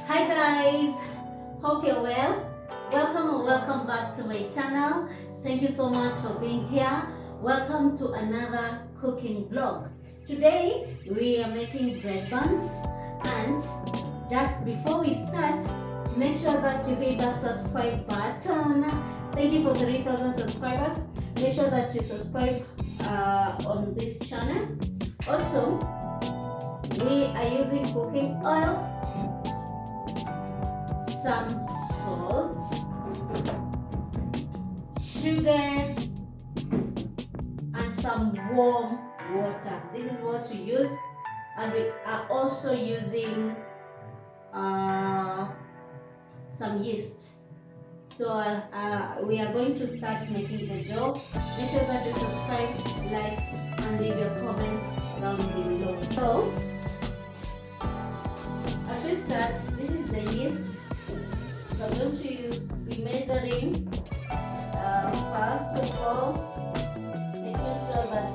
Hi guys, hope you're well. Welcome or welcome back to my channel. Thank you so much for being here. Welcome to another cooking vlog. Today we are making bread buns, and just before we start, make sure that you hit that subscribe button. Thank you for 3,000 subscribers. Make sure that you subscribe on this channel. Also, we are using cooking oil, some salt, sugar, and some warm water. This is what we use, and we are also using some yeast. So we are going to start making the dough. Make sure that you subscribe, like, and leave your comments down below. So as we start, this is the yeast. So I'm going to be measuring first of all, making sure that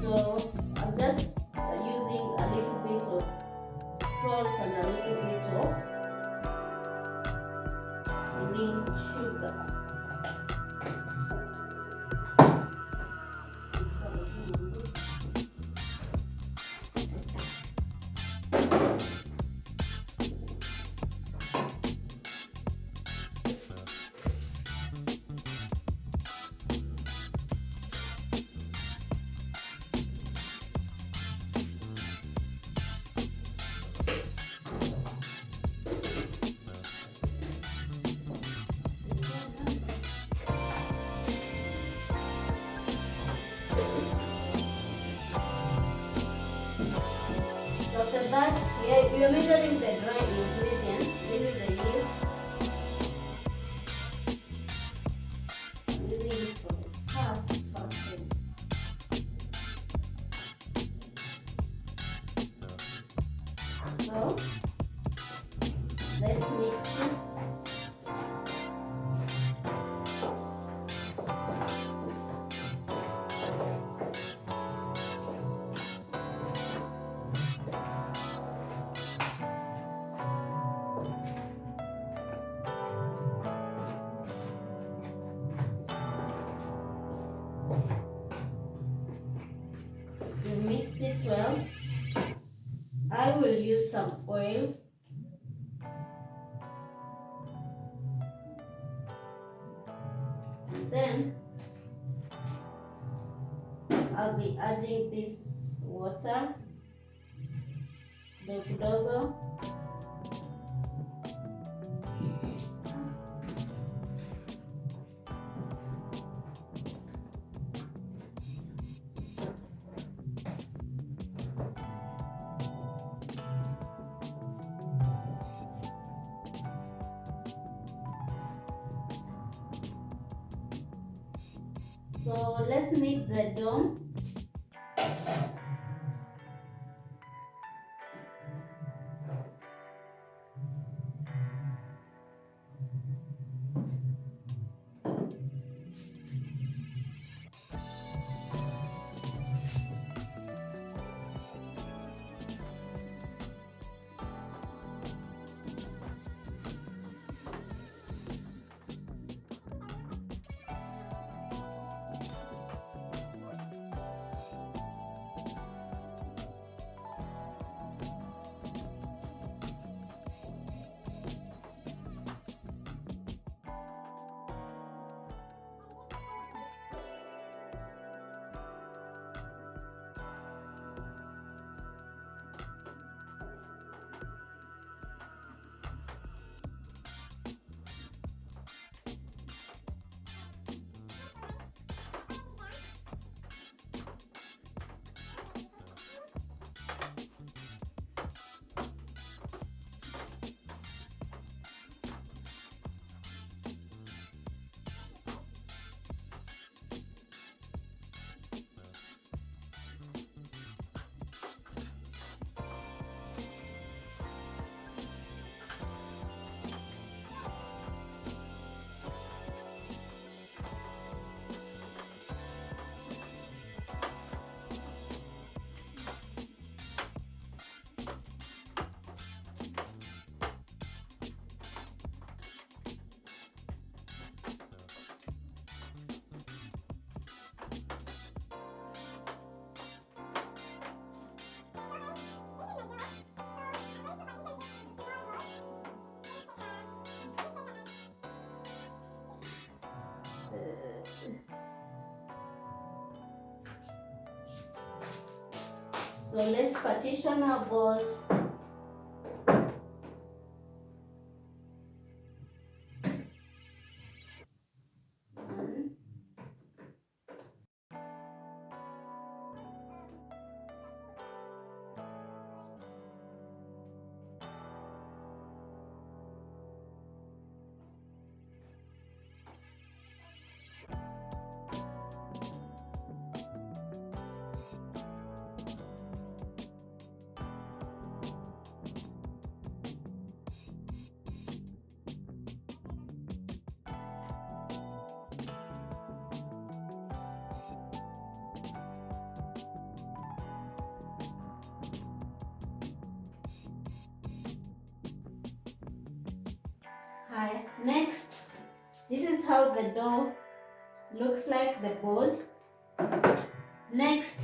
so I'm just using a little bit of salt and a little bit of minced sugar. After that, we are measuring the dry ingredients. This is the yeast. I'm using it for the first thing. So let's mix it. You mix it well. I will use some oil. And then I'll be adding this water, kidogo. So let's knead the dough. So let's partition our balls. Hi. Next, this is how the dough looks like, the balls. Next,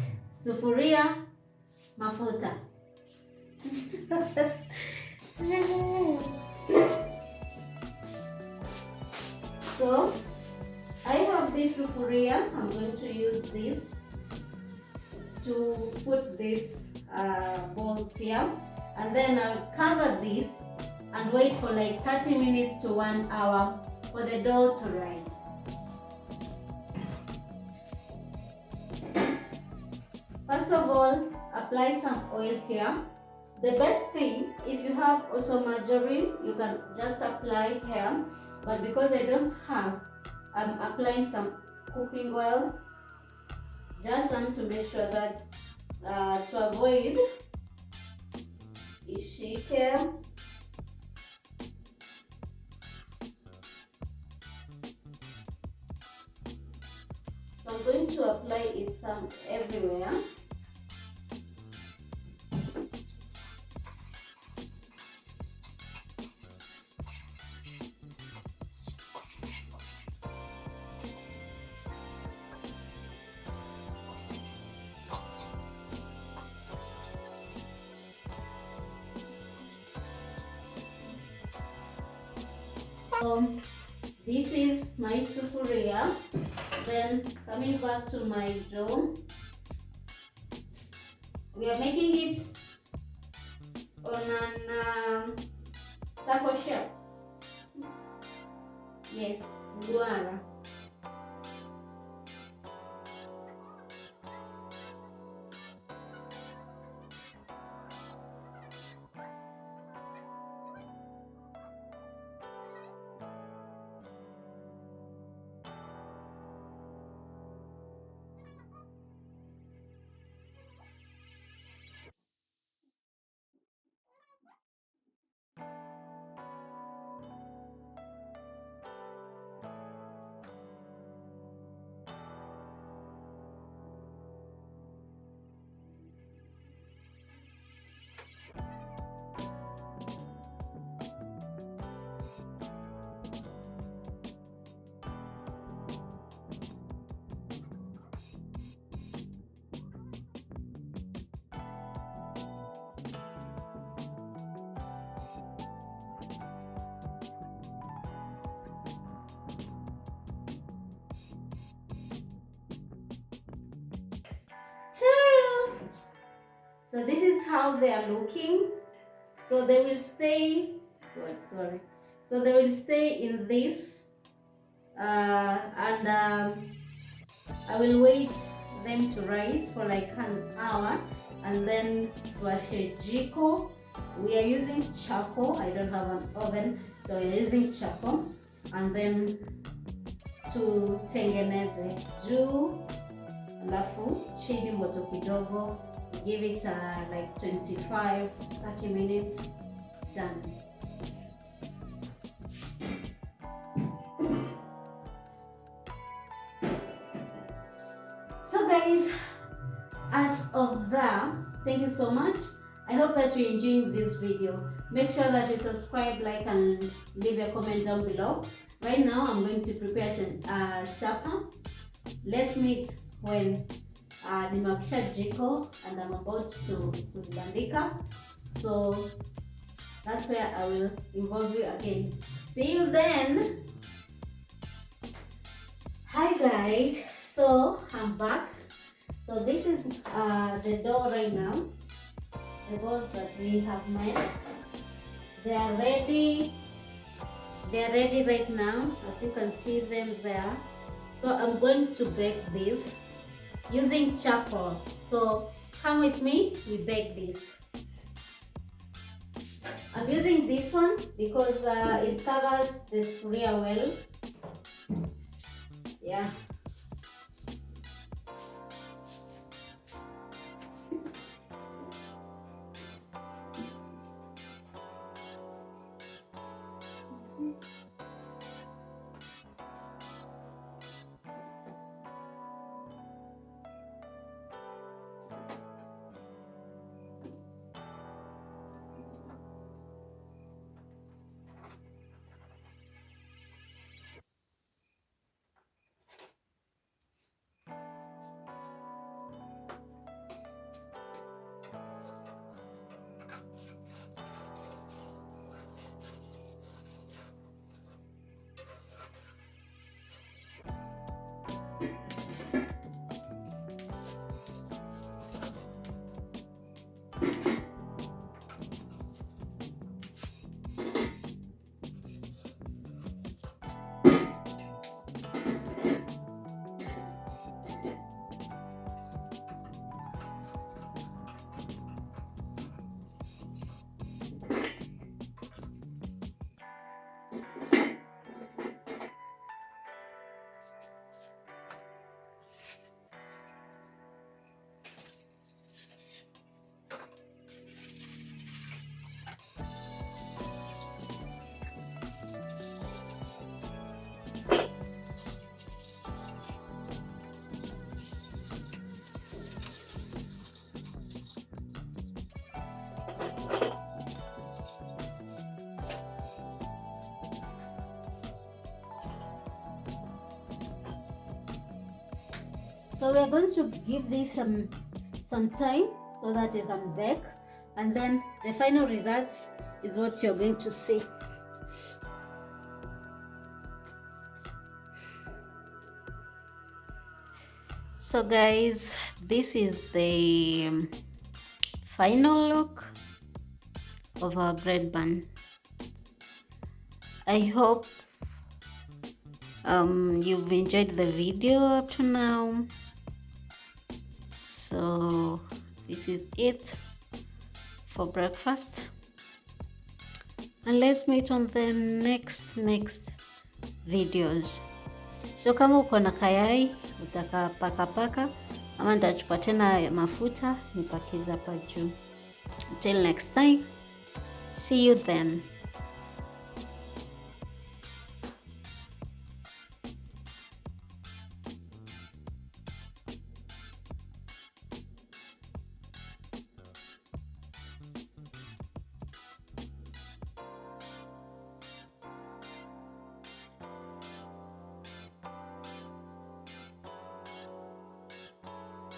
sufuria, mafuta. So I have this sufuria. I'm going to use this to put these balls here, and then I'll cover this and wait for like 30 minutes to 1 hour for the dough to rise. First of all, apply some oil here. The best thing, if you have also margarine, you can just apply here, but because I don't have, I'm applying some cooking oil, just to make sure that to avoid ishike. So I'm going to apply it some everywhere. This is my sufuria. Then coming back to my dough, we are making it on an circle shape. Yes, duara. So this is how they are looking. So they will stay, so they will stay in this and I will wait them to rise for like an hour, and then tuwashe jiko. We are using charcoal. I don't have an oven, so we're using charcoal, and then tutengeneze juu, alafu chini moto kidogo. Give it like 25-30 minutes. Done. So guys, as of that, thank you so much. I hope that you're enjoying this video. Make sure that you subscribe, like, and leave a comment down below. Right now, I'm going to prepare some supper. Let's meet when nimewakisha jiko and I'm about to kuzibandika. So that's where I will involve you again. See you then. Hi guys, so I'm back. So this is the dough right now. the balls that we have made. They are ready. They are ready right now, as you can see them there. So I'm going to bake this using charcoal. So come with me, we bake this. I'm using this one because it covers the sufuria well. Yeah. So we're going to give this some time so that it can bake, and then the final results is what you're going to see. So guys, this is the final look of our bread bun. I hope you've enjoyed the video up to now. So this is it for breakfast, and let's meet on the next videos. So kama uko na kayai utakapaka ama nitachukua tena mafuta nipakiza hapa juu. Until next time, see you then.